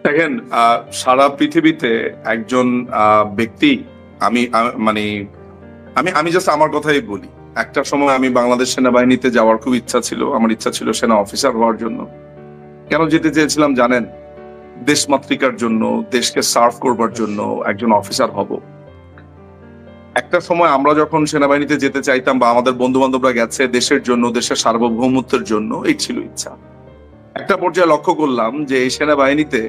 দেখেন, সারা পৃথিবীতে একজন ব্যক্তি, আমি মানে আমি জাস্ট আমার কথাই বলি। একটা সময় আমি বাংলাদেশ সেনাবাহিনীতে যাওয়ার খুব ইচ্ছা ছিল। আমার ইচ্ছা ছিল সেনা অফিসার হওয়ার জন্য। কেন যেতে চেয়েছিলাম জানেন? দেশমাতৃকার জন্য, দেশকে সার্ভ করবার জন্য একজন অফিসার হব। একটা সময় আমরা যখন সেনাবাহিনীতে যেতে চাইতাম বা আমাদের বন্ধু বান্ধবরা গেছে দেশের জন্য, দেশের সার্বভৌমত্বের জন্য, এই ছিল ইচ্ছা। একটা পর্যায়ে লক্ষ্য করলাম যে এই সেনাবাহিনীতে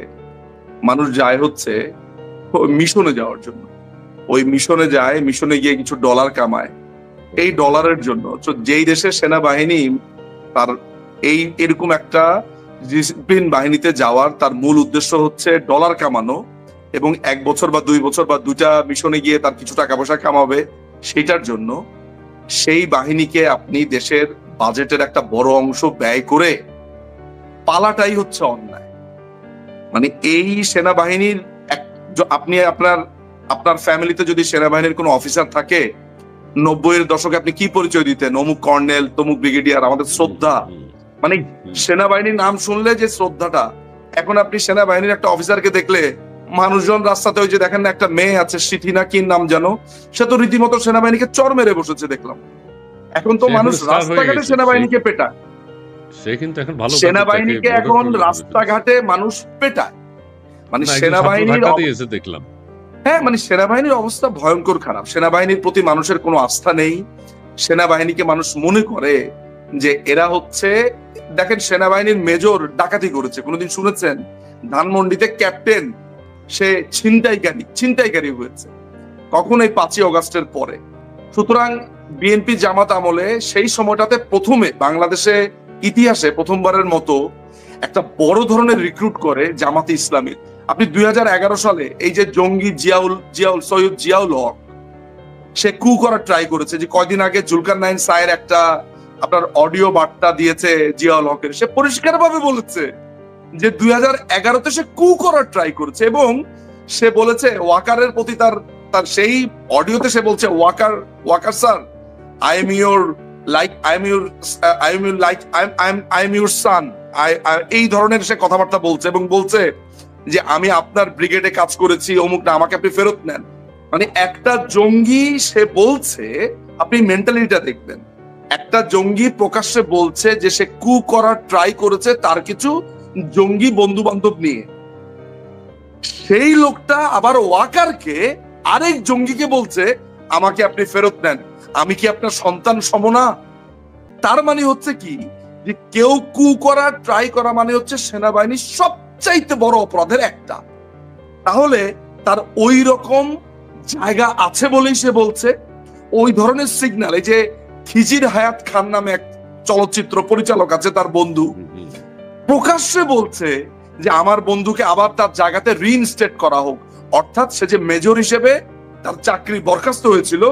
মানুষ যায় হচ্ছে মিশনে যাওয়ার জন্য। ওই মিশনে যায়, মিশনে গিয়ে কিছু ডলার কামায় এই ডলারের জন্য। তো যেই দেশের সেনাবাহিনী তার এরকম একটা ডিসিপ্লিন বাহিনীতে যাওয়ার তার মূল উদ্দেশ্য হচ্ছে ডলার কামানো, এবং 1 বছর বা 2 বছর বা 2টা মিশনে গিয়ে তার কিছু টাকা পয়সা কামাবে, সেইটার জন্য সেই বাহিনীকে আপনি দেশের বাজেটের একটা বড় অংশ ব্যয় করে পালাটাই হচ্ছে অন্যায়। মানে এই সেনাবাহিনীর আপনি আপনার আপনার ফ্যামিলিতে যদি সেনাবাহিনীর কোনো অফিসার থাকে, 90-এর দশকে আপনি কি পরিচয় দিতেন? অমুক কর্নেল, তমুক ব্রিগেডিয়ার, আমাদের শ্রদ্ধা। মানে সেনাবাহিনীর নাম শুনলে যে শ্রদ্ধাটা, এখন আপনি সেনাবাহিনীর একটা অফিসারকে দেখলে মানুষজন রাস্তাতে, ওই যে দেখেন না একটা মেয়ে আছে সিথি না কি নাম জানো, সে তো রীতিমতো সেনাবাহিনীকে চর মেরে বসেছে দেখলাম। এখন তো মানুষ রাস্তাঘাটে সেনাবাহিনীকে পেটায়, সে কিন্তু এখন ভালো সেনাবাহিনীকে এখন রাস্তাঘাটে মানুষ পেটায়। মানে সেনাবাহিনীর দেখলাম, হ্যাঁ, মানে সেনাবাহিনীর অবস্থা ভয়ঙ্কর খারাপ। সেনাবাহিনীর প্রতি মানুষের কোনো আস্থা নেই। সেনাবাহিনীকে মানুষ মনে করে যে এরা হচ্ছে, দেখেন সেনাবাহিনীর মেজর ডাকাতি করেছে, কোনোদিন শুনেছেন? ধানমন্ডিতে ক্যাপ্টেন, সে ছিনতাইকারী হয়েছে। কখন? এই 5ই অগাস্টের পরে। সুতরাং বিএনপি জামাত আমলে সেই সময়টাতে প্রথমে বাংলাদেশে ইতিহাসে প্রথমবারের মতো একটা বড় ধরনের রিক্রুট করে জামাতে ইসলামী। আপনি 2011 সালে এই যে জঙ্গি সৈয়দ জিয়াউল হক, সে কু করার ট্রাই করেছে। যে কয়দিন আগে জুলকারনাইন সায়ের একটা আপনার অডিও বার্তা দিয়েছে জিয়াউল হকের, সে পরিষ্কারভাবে বলেছে যে 2011-তে সে কু করার ট্রাই করেছে, এবং সে বলেছে ওয়াকারের প্রতি তার সেই অডিওতে সে বলছে, Walker sir, I am your son, এই ধরনের সে কথাবার্তা বলছে, এবং বলছে যে আমি আপনার ব্রিগেডে কাজ করেছি, অমুক না, আমাকে আপনি ফেরত নেন। মানে একটা জঙ্গি সে বলছে, আপনি মেন্টালিটিটা দেখবেন, একটা জঙ্গি প্রকাশ্যে বলছে যে সে কু করার ট্রাই করেছে তার কিছু জঙ্গি বন্ধু বান্ধব নিয়ে। সেই লোকটা আবার ওয়াকারকে, আরেক জঙ্গিকে বলছে আমাকে আপনি ফেরত নেন, আমি কি আপনার সন্তান সম না? তার মানে হচ্ছে কি, যে কেউ কু করার ট্রাই করা মানে হচ্ছে সেনাবাহিনীর সবচাইতে বড় অপরাধের একটা। তাহলে তার ওই রকম জায়গা আছে বলেই সে বলছে। ওই ধরনের সিগন্যাল, এই যে খিজির হায়াত খান নামে এক চলচ্চিত্র পরিচালক আছে, তার বন্ধু প্রকাশ্যে বলছে যে আমার বন্ধুকে আবার তার জায়গাতে রিইনস্টেট করা হোক। অর্থাৎ সে যে মেজর হিসেবে তার চাকরি বরখাস্ত হয়েছিল,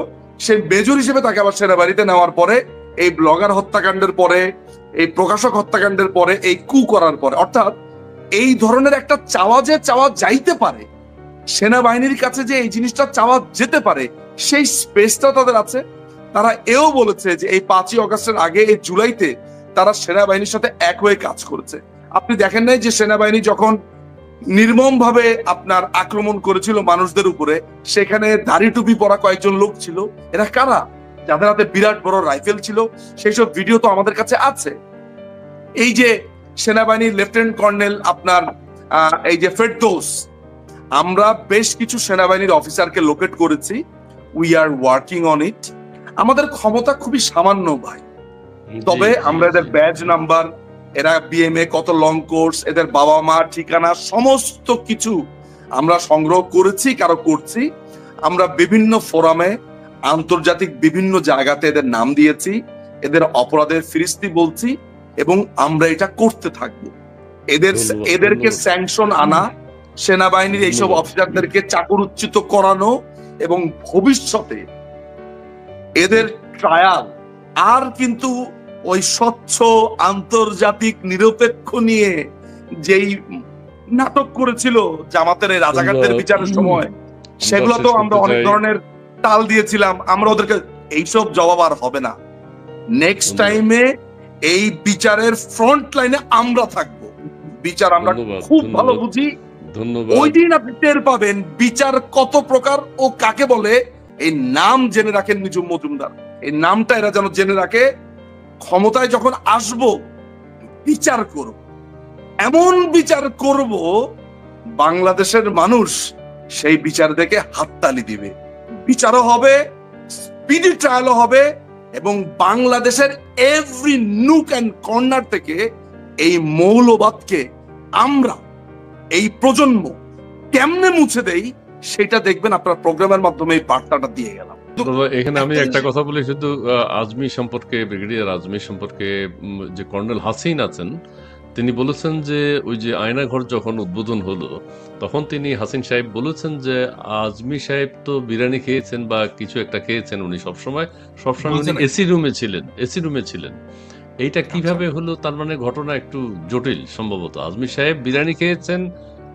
সেই মেজর হিসেবে তাকে আবার সেনাবাহিনীতে নেওয়ার পরে, এই ব্লগার হত্যাকাণ্ডের পরে, এই প্রকাশক হত্যাকাণ্ডের পরে, এই কু করার পরে, অর্থাৎ এই ধরনের একটা চাওয়া যাইতে পারে সেনাবাহিনীর কাছে, যে এই জিনিসটা চাওয়া যেতে পারে, সেই স্পেসটা তাদের আছে। তারা এও বলেছে যে এই 5ই অগাস্টের আগে, এই জুলাইতে তারা সেনাবাহিনীর সাথে এক হয়ে কাজ করেছে। আপনি দেখেন নাই যে সেনাবাহিনী যখন নির্মম ভাবে আপনার আক্রমণ করেছিল মানুষদের উপরে, সেখানে দাড়ি টুপি পরা কয়েকজন লোক ছিল। এরা কারা? যাদের হাতে বিরাট বড় রাইফেল ছিল। সেই সব ভিডিও তো আমাদের কাছে আছে। এই যে সেনাবাহিনীর লেফটেন্যান্ট কর্নেল আপনার এই যে ফেরদৌস, আমরা বেশ কিছু সেনাবাহিনীর অফিসারকে লোকেট করেছি। We are working on it. আমাদের ক্ষমতা খুবই সামান্য ভাই, তবে আমরা এদের ব্যাজ নাম্বার, এরা বিএমএ কত লং কোর্স, এদের বাবা মা ঠিকানা সমস্ত কিছু আমরা সংগ্রহ করেছি, কারো করছি। আমরা বিভিন্ন ফোরামে, আন্তর্জাতিক বিভিন্ন জায়গাতে এদের নাম দিয়েছি, এদের অপরাধের ফিরিস্তি বলছি, এবং আমরা এটা করতে থাকবো। এদেরকে স্যাংশন আনা, সেনাবাহিনীর এইসব অফিসারদেরকে চাকরুচ্যুত করানো, এবং ভবিষ্যতে এদের ট্রায়াল আর কিন্তু ওই স্বচ্ছ আন্তর্জাতিক নিরপেক্ষ নিয়ে যেই নাটক করেছিল জামাতের এই রাজাকারদের বিচারের সময়, সেগুলো তো আমরা অনেক ধরনের তাল দিয়েছিলাম। আমরা ওদেরকে এইসব জবাব আর হবে না। নেক্সট টাইমে এই বিচারের ফ্রন্ট লাইনে আমরা থাকবো। বিচার আমরা খুব ভালো বুঝি, ধন্যবাদ। ওই দিন আপনি টের পাবেন বিচার কত প্রকার ও কাকে বলে। এই নাম জেনে রাখেন নিঝুম মজুমদার, এই নামটা এরা যেন জেনে রাখে। ক্ষমতায় যখন আসবো বিচার করব, এমন বিচার করব বাংলাদেশের মানুষ সেই বিচার দেখে হাততালি দিবে। বিচারও হবে, স্পিডি ট্রায়ালও হবে, এবং বাংলাদেশের এভরি নুক অ্যান্ড কর্নার থেকে এই মৌলবাদকে আমরা, এই প্রজন্ম কেমনে মুছে দেই সেটা দেখবেন। আপনার প্রোগ্রামের মাধ্যমে এই বার্তাটা দিয়ে গেলাম। তবে এখানে আমি একটা কথা বলি শুধু, আজমি সম্পর্কে, ব্রিগেডিয়ার আজমি সম্পর্কে। যে কর্নেল হাসিন আছেন, তিনি বলেছেন যে ওই যে আয়নাঘর যখন উদ্বোধন হলো তখন তিনি, হাসিন সাহেব বলেছেন যে আজমি সাহেব তো বিরিয়ানি খেয়েছেন বা কিছু একটা খেয়েছেন, উনি সবসময় উনি এসি রুমে ছিলেন। এইটা কিভাবে হলো? তার মানে ঘটনা একটু জটিল সম্ভবত। আজমি সাহেব বিরিয়ানি খেয়েছেন,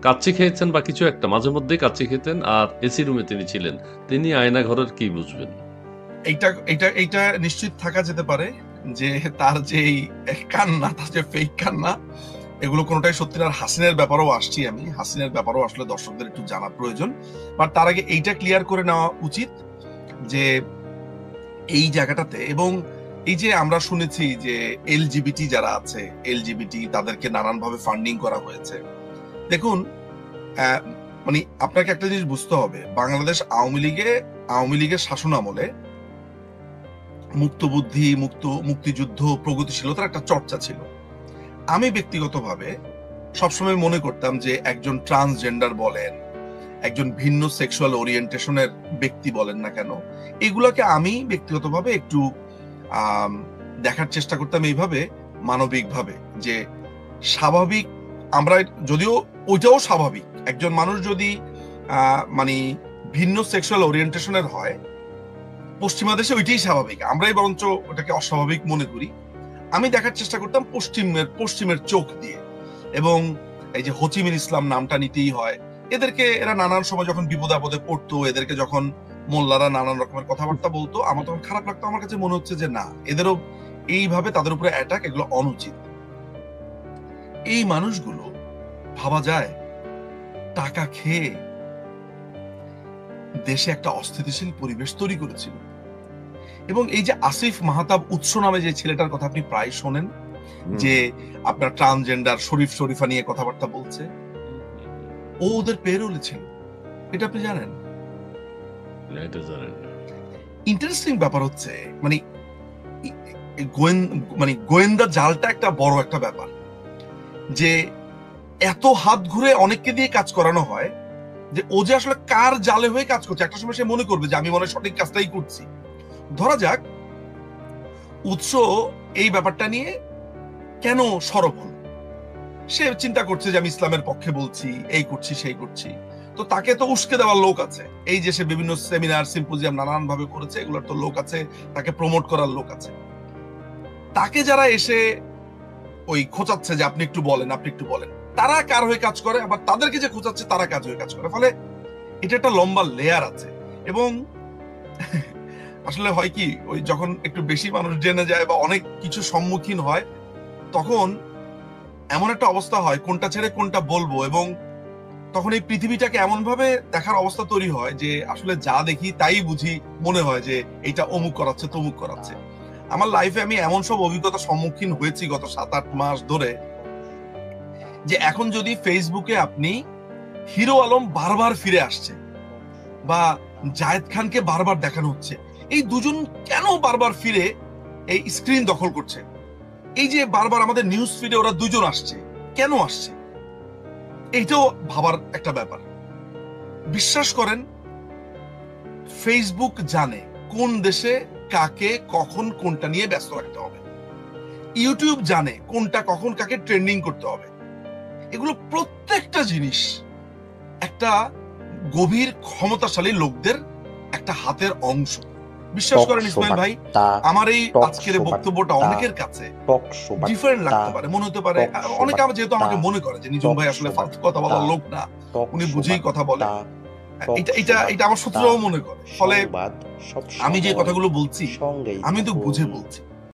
কাচ্চি খেয়েছেন বা কিছু একটা, মাঝে মধ্যেই কাচ্চি খেতেন, আর এসি রুমে তিনি ছিলেন। তিনি আয়নাঘরের কি বুঝবেন? এইটা নিশ্চিত থাকা যেতে পারে যে তার যে কান্না, তার যে ফেক কান্না, এগুলো কোনোটাই সত্যি না। হাসিনের ব্যাপারেও আসছি আমি, হাসিনের ব্যাপারেও আসলে দর্শকদের একটু জানা প্রয়োজন। বাট তার আগে এইটা ক্লিয়ার করে নেওয়া উচিত যে এই জায়গাটাতে, এবং এই যে আমরা শুনেছি যে এলজিবিটি যারা আছে, এলজিবিটি তাদেরকে নানানভাবে ফান্ডিং করা হয়েছে। দেখুন, মানে আপনাকে একটা জিনিস বুঝতে হবে, বাংলাদেশ আওয়ামী লীগের শাসন আমলে মুক্ত বুদ্ধি, মুক্তিযুদ্ধ, প্রগতিশীলতার একটা চর্চা ছিল। আমি ব্যক্তিগতভাবে সবসময় মনে করতাম যে একজন ট্রান্সজেন্ডার বলেন, একজন ভিন্ন সেক্সুয়াল ওরিয়েন্টেশনের ব্যক্তি বলেন না কেন, এগুলাকে আমি ব্যক্তিগতভাবে একটু দেখার চেষ্টা করতাম এইভাবে, মানবিকভাবে, যে স্বাভাবিক, আমরা যদিও ওইটাও স্বাভাবিক, একজন মানুষ যদি মানে ভিন্ন সেক্সুয়াল ওরিয়েন্টেশনের হয়, পশ্চিমা দেশে ওইটাই স্বাভাবিক, আমরাই বরঞ্চ ওটাকে অস্বাভাবিক মনে করি। আমি দেখার চেষ্টা করতাম পশ্চিমের চোখ দিয়ে। এবং এই যে হোচিমিন ইসলাম নামটা নিতেই হয়, এরা নানান সময় যখন বিপদ আপদে পড়তো, এদেরকে যখন মোল্লারা নানান রকমের কথাবার্তা বলতো, আমার তখন খারাপ লাগতো। আমার কাছে মনে হচ্ছে যে না, এদেরও এইভাবে তাদের উপরে অ্যাটাক, এগুলো অনুচিত। এই মানুষগুলো ভাবা যায় টাকা খেয়ে দেশে একটা অস্থিতিশীল পরিবেশ তৈরি করেছিল। এবং এই যে আসিফ মাহতাব উৎস নামে যে ছেলেটার কথা আপনি প্রায় শোনেন, যে আপনার ট্রান্সজেন্ডার শরীফা নিয়ে কথাবার্তা বলছে, ও ওদের পেরোলে ছিল, এটা আপনি জানেন? ইন্টারেস্টিং ব্যাপার হচ্ছে, মানে গোয়েন্দা জালটা একটা বড় একটা ব্যাপার, যে এত হাত ঘুরে অনেককে দিয়ে কাজ করানো হয়, যে ও যে আসলে কার জালে হয়ে কাজ করছে, একটা সময় সে মনে করবে যে আমি মনে হয় সঠিক কাজটাই করছি। ধরা যাক উৎস এই ব্যাপারটা নিয়ে কেন সরব হল, সে চিন্তা করছে যে আমি ইসলামের পক্ষে বলছি, এই করছি সেই করছি, তো তাকে তো উস্কে দেওয়ার লোক আছে। এই যে সে বিভিন্ন সেমিনার সিম্পোজিয়াম নানান ভাবে করেছে, এগুলোর তো লোক আছে, তাকে প্রমোট করার লোক আছে। তাকে যারা এসে ওই খোঁচাচ্ছে যে আপনি একটু বলেন, তারা কার হয়ে কাজ করে, আবার তাদেরকে যে খোঁচাচ্ছে তারা কাজ হয়ে কাজ করে। ফলে এটা একটা লম্বা লেয়ার আছে। এবং আসলে হয় কি, ওই যখন একটু বেশি মানুষ জেনে যায় বা অনেক কিছু সম্মুখীন হয়, তখন এমন একটা অবস্থা হয় কোনটা ছেড়ে কোনটা বলবো, এবং তখন এই পৃথিবীটাকে এমন ভাবে দেখার অবস্থা তৈরি হয় যে আসলে যা দেখি তাই বুঝি, মনে হয় যে এটা অমুক করাচ্ছে তমুক করাচ্ছে। আমার লাইফে আমি এমন সব অভিজ্ঞতার সম্মুখীন হয়েছি গত 7-8 মাস ধরে, যে এখন যদি ফেসবুকে আপনি হিরো আলম বারবার ফিরে আসছে বা জায়েদ খানকে বারবার দেখানো হচ্ছে, এই দুজন কেন বারবার ফিরে এই স্ক্রিন দখল করছে, এই যে বারবার আমাদের নিউজ ফিডে ওরা দুজন আসছে, কেন আসছে, এইটাও ভাবার একটা ব্যাপার। বিশ্বাস করেন, ফেসবুক জানে কোন দেশে কাকে কখন কোনটা নিয়ে ব্যস্ত রাখতে হবে, ইউটিউব জানে কোনটা কখন কাকে ট্রেন্ডিং করতে হবে। এগুলো প্রত্যেকটা জিনিস একটা গভীর ক্ষমতাশালী লোকদের একটা হাতের অংশ। বিশ্বাস করেন ইসমাইল ভাই, আমার এই আজকের বক্তব্যটা অনেকের কাছে ডিফারেন্ট লাগতে পারে, মনে হতে পারে, অনেকে যেহেতু আমাকে মনে করে যে নিঝুম ভাই আসলে ফালতু কথা বলার লোক না, উনি বুঝেই কথা বলে, এটা আমার সূত্রও মনে করে। ফলে আমি যে কথাগুলো বলছি আমি তো বুঝে বলছি।